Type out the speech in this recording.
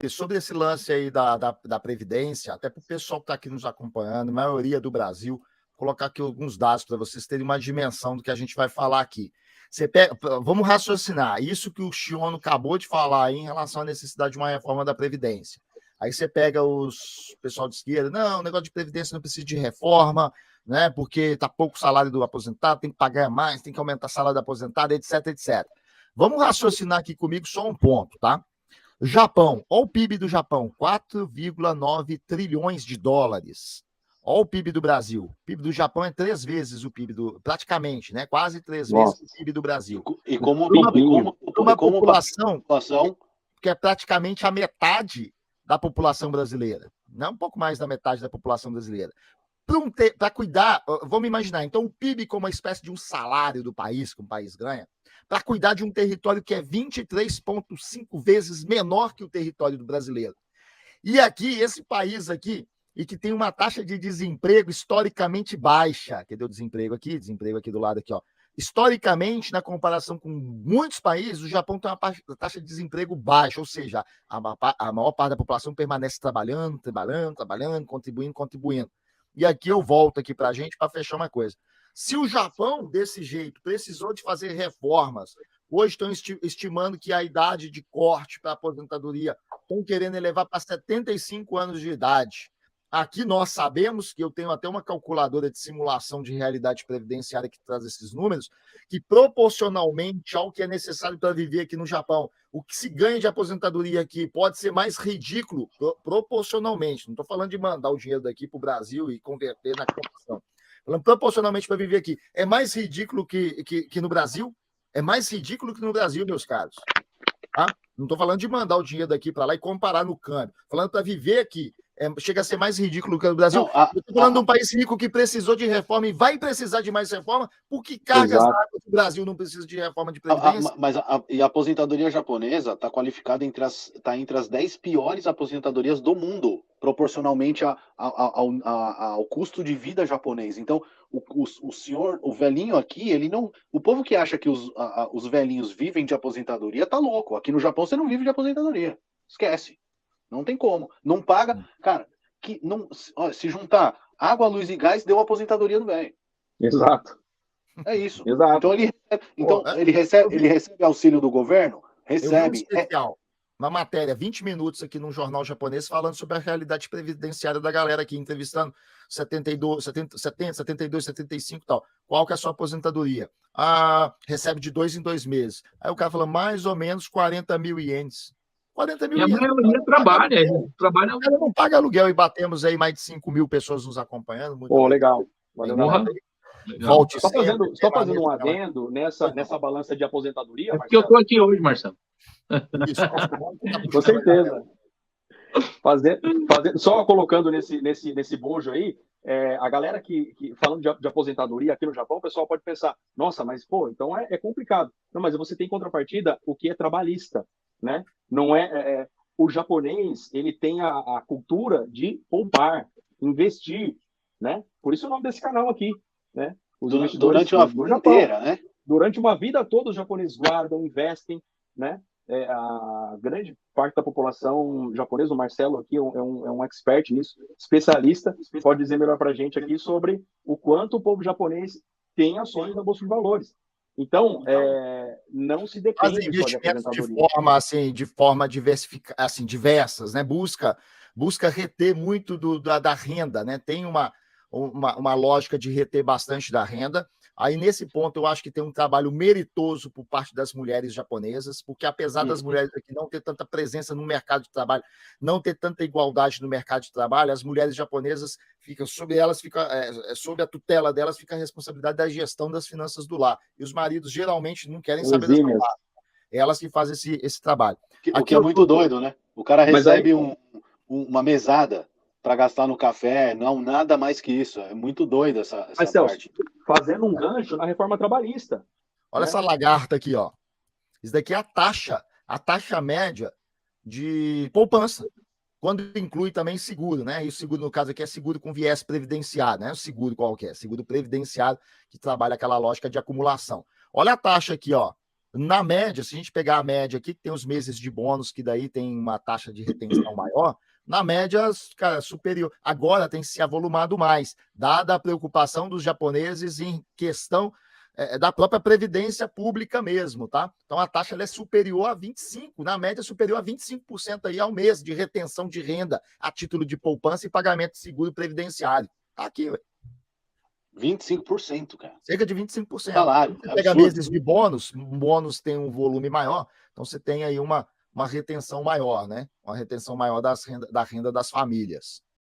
sobre esse lance aí da Previdência, até para o pessoal que está aqui nos acompanhando, a maioria do Brasil, vou colocar aqui alguns dados para vocês terem uma dimensão do que a gente vai falar aqui. Vamos raciocinar. Isso que o Chiono acabou de falar aí em relação à necessidade de uma reforma da Previdência. Aí você pega os pessoal de esquerda, não, o negócio de Previdência não precisa de reforma, né? Porque está pouco o salário do aposentado, tem que pagar mais, tem que aumentar o salário do aposentado, etc, etc. Vamos raciocinar aqui comigo só um ponto, tá? Japão, olha o PIB do Japão, 4,9 trilhões de dólares. Olha o PIB do Brasil. O PIB do Japão é 3 vezes o PIB do... Praticamente, né? Quase 3 vezes o PIB do Brasil. E como uma população que é praticamente a metade da população brasileira. Não um pouco mais da metade da população brasileira. Para cuidar, vamos imaginar, então o PIB como uma espécie de um salário do país, que um país ganha, para cuidar de um território que é 23,5 vezes menor que o território do brasileiro. E aqui, esse país aqui, e que tem uma taxa de desemprego historicamente baixa, cadê o desemprego aqui? Desemprego aqui do lado aqui, ó. Historicamente, na comparação com muitos países, o Japão tem uma taxa de desemprego baixa, ou seja, a maior parte da população permanece trabalhando, contribuindo. E aqui eu volto aqui para a gente para fechar uma coisa. Se o Japão, desse jeito, precisou de fazer reformas, hoje estão estimando que a idade de corte para a aposentadoria estão querendo elevar para 75 anos de idade. Aqui nós sabemos, que eu tenho até uma calculadora de simulação de realidade previdenciária que traz esses números, que proporcionalmente ao que é necessário para viver aqui no Japão, o que se ganha de aposentadoria aqui pode ser mais ridículo proporcionalmente. Não estou falando de mandar o dinheiro daqui para o Brasil e converter na conversão. Falando proporcionalmente para viver aqui. É mais ridículo que no Brasil? É mais ridículo que no Brasil, meus caros. Tá? Não estou falando de mandar o dinheiro daqui para lá e comparar no câmbio. Falando para viver aqui. Chega a ser mais ridículo que o Brasil. Eu estou falando de um país rico que precisou de reforma e vai precisar de mais reforma, porque cargas d'água do Brasil não precisa de reforma de previdência. Mas a aposentadoria japonesa está qualificada entre as 10 piores aposentadorias do mundo, proporcionalmente ao custo de vida japonês. Então, o velhinho aqui, ele não. O povo que acha que os velhinhos vivem de aposentadoria tá louco. Aqui no Japão você não vive de aposentadoria. Esquece. Não tem como. Não paga. Cara, se juntar água, luz e gás, deu aposentadoria do velho. Exato. É isso. Exato. Ele recebe auxílio do governo? Recebe. Eu vi um especial, uma matéria, 20 minutos aqui num jornal japonês, falando sobre a realidade previdenciária da galera aqui, entrevistando 72, 75 e tal. Qual que é a sua aposentadoria? Recebe de 2 em 2 meses. Aí o cara fala, mais ou menos 40 mil ienes. 40 mil ienes. A maioria trabalha. O cara não paga aluguel e batemos aí mais de 5 mil pessoas nos acompanhando. Muito legal. Valeu, Volte só fazendo um adendo nessa balança de aposentadoria. É porque eu estou aqui hoje, Marcelo. Isso, com certeza. Só colocando nesse bojo aí, a galera que falando de aposentadoria aqui no Japão, o pessoal pode pensar, nossa, mas pô, então é complicado. Não, mas você tem contrapartida o que é trabalhista, né? Não o japonês, ele tem a cultura de poupar, investir, né? Por isso o nome desse canal aqui, né? Os investidores durante uma vida inteira, né? Durante uma vida toda os japoneses guardam, investem, né? A grande parte da população japonesa, o Marcelo aqui é um expert nisso, especialista, pode dizer melhor para a gente aqui sobre o quanto o povo japonês tem ações na Bolsa de Valores. Então, não se depende só de aposentadoria. De forma diversificada, assim, diversas, né? Busca reter muito da renda, né? Tem uma lógica de reter bastante da renda. Aí, nesse ponto, eu acho que tem um trabalho meritoso por parte das mulheres japonesas, porque apesar das mulheres aqui não ter tanta presença no mercado de trabalho, não ter tanta igualdade no mercado de trabalho, as mulheres japonesas sob a tutela delas fica a responsabilidade da gestão das finanças do lar. E os maridos geralmente não querem saber dessa parte. Elas que fazem esse trabalho. O que é muito doido, né? O cara recebe uma mesada para gastar no café, não, nada mais que isso. É muito doido essa parte. Celso, fazendo um gancho na reforma trabalhista. Olha essa lagarta aqui, ó. Isso daqui é a taxa média de poupança, quando inclui também seguro, né? E o seguro, no caso aqui, é seguro com viés previdenciário, né? O seguro qualquer, seguro previdenciário, que trabalha aquela lógica de acumulação. Olha a taxa aqui, ó. Na média, se a gente pegar a média aqui, que tem os meses de bônus, que daí tem uma taxa de retenção maior, na média, cara, superior. Agora tem se avolumado mais, dada a preocupação dos japoneses em questão da própria previdência pública mesmo, tá? Então a taxa ela é superior a 25%, na média superior a 25% aí ao mês de retenção de renda a título de poupança e pagamento de seguro previdenciário. Tá aqui, ué. 25%, cara. Cerca de 25%. Salário, você pega meses de bônus, um bônus tem um volume maior, então você tem aí uma retenção maior, né? Uma retenção maior da renda das famílias.